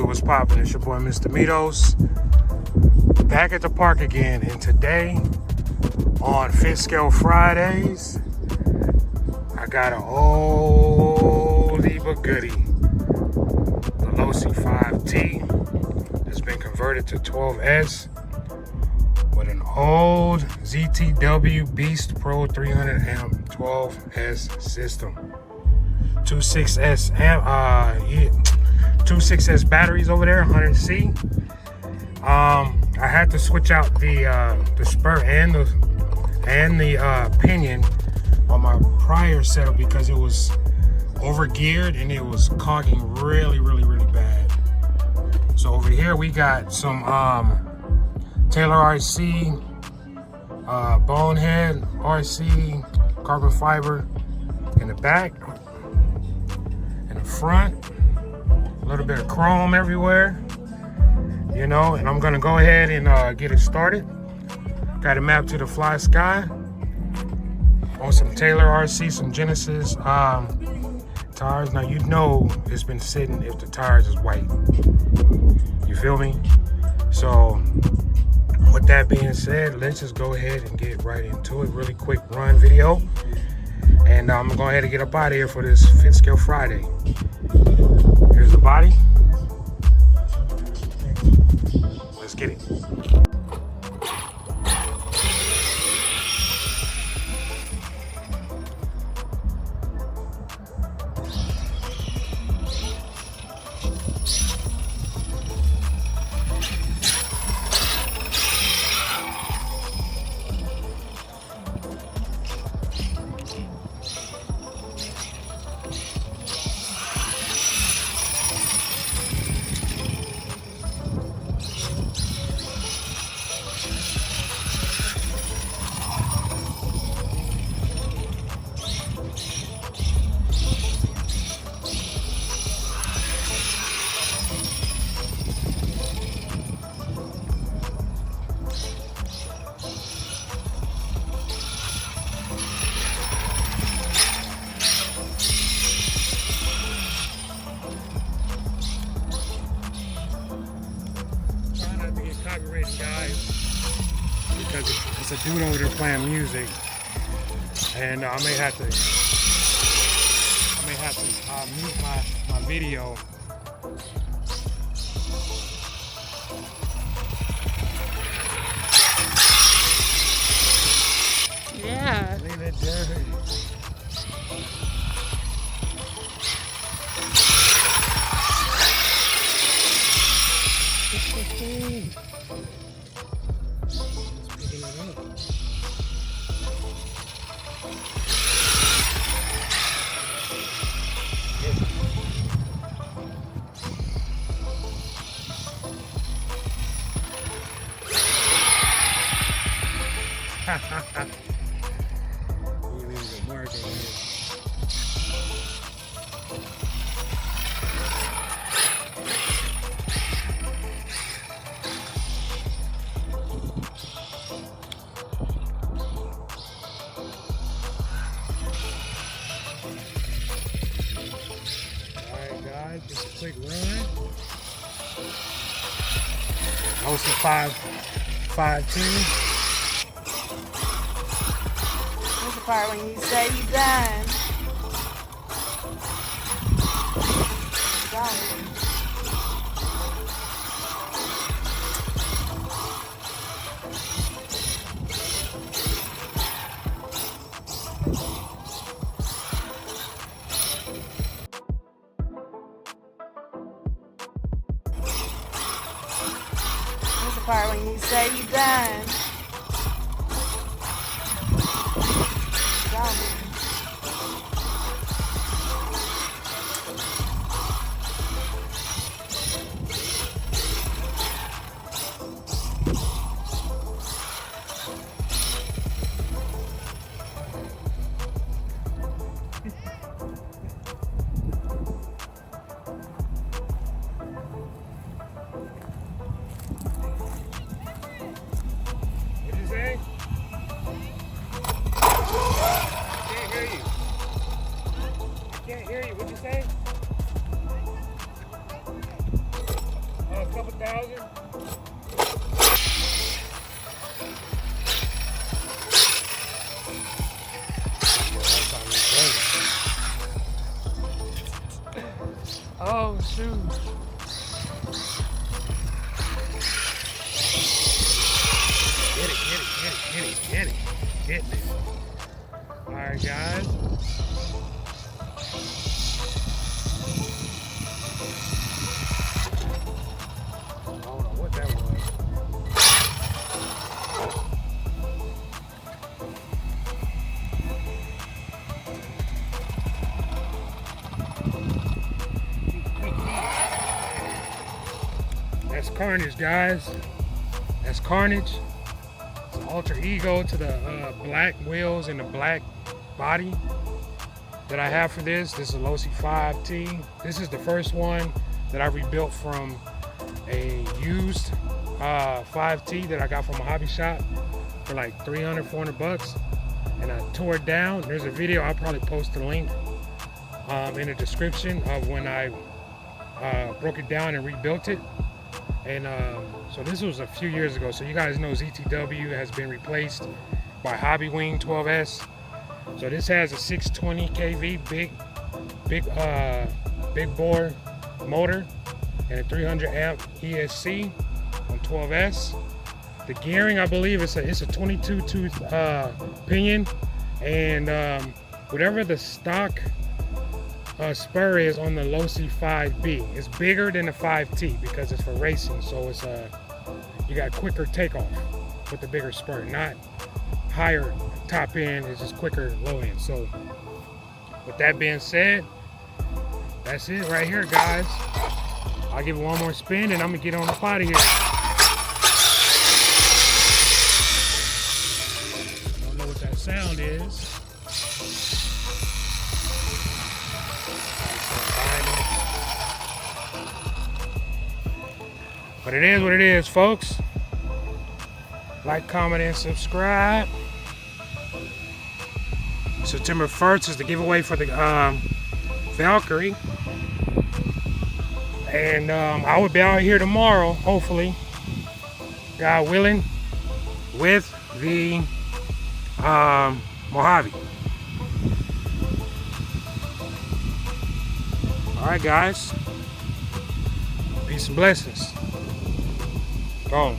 what's poppin'? It's your boy Mr. Mitos, back at the park again, and today on Fit Scale Fridays I got an oldie but goodie, the Losi Five-T that's been converted to 12S with an old ZTW Beast Pro 300 amp 12S system, 26S batteries over there, 100C. I had to switch out the spur and the pinion on my prior setup because it was over geared and it was clogging really bad. So over here we got some Taylor RC, bonehead RC, carbon fiber in the back, in the front, a little bit of chrome everywhere, you know. And I'm gonna go ahead and get it started. Got it mapped to the Fly Sky on some Taylor RC, some Genesis tires. Now you know it's been sitting if the tires is white, you feel me? So with that being said, let's just go ahead and get right into it. Really quick run video, and I'm gonna go ahead and get up out of here for this Fit Scale Friday. Here's the body. Let's get it. Copyrighted, guys, because it's a dude over there playing music, and I may have to mute my video. Yeah. Leave it dirty. Just a quick run. Losi Five-T. That's the part when you say you done. Got it. Part when you say you done. Got it. Can't hear you. What'd you say? 6,000. Oh, shoot. Get it. Alright, guys. I don't know what that was. That's Carnage, guys. That's Carnage. It's an alter ego to the black wheels and the black body that I have for this. This is a Losi Five-T. This is the first one that I rebuilt from a used 5T that I got from a hobby shop for like 300, 400 bucks. And I tore it down. There's a video, I'll probably post the link in the description of when I broke it down and rebuilt it. And so this was a few years ago. So you guys know ZTW has been replaced by Hobby Wing 12S. So this has a 620 kV big bore motor and a 300 amp ESC on 12S. The gearing, I believe it's a 22 tooth pinion, and whatever the stock spur is on the Losi 5-B. It's bigger than the 5T because it's for racing, so it's you got quicker takeoff with the bigger spur, not higher top end, it's just quicker low end. So with that being said, that's it right here, guys. I'll give it one more spin and I'm gonna get on up out of here. Don't know what that sound is. But it is what it is, folks. Like, comment, and subscribe. September 1st is the giveaway for the Valkyrie. And I will be out here tomorrow, hopefully, God willing, with the Mojave. Alright, guys. Peace and blessings. Gone.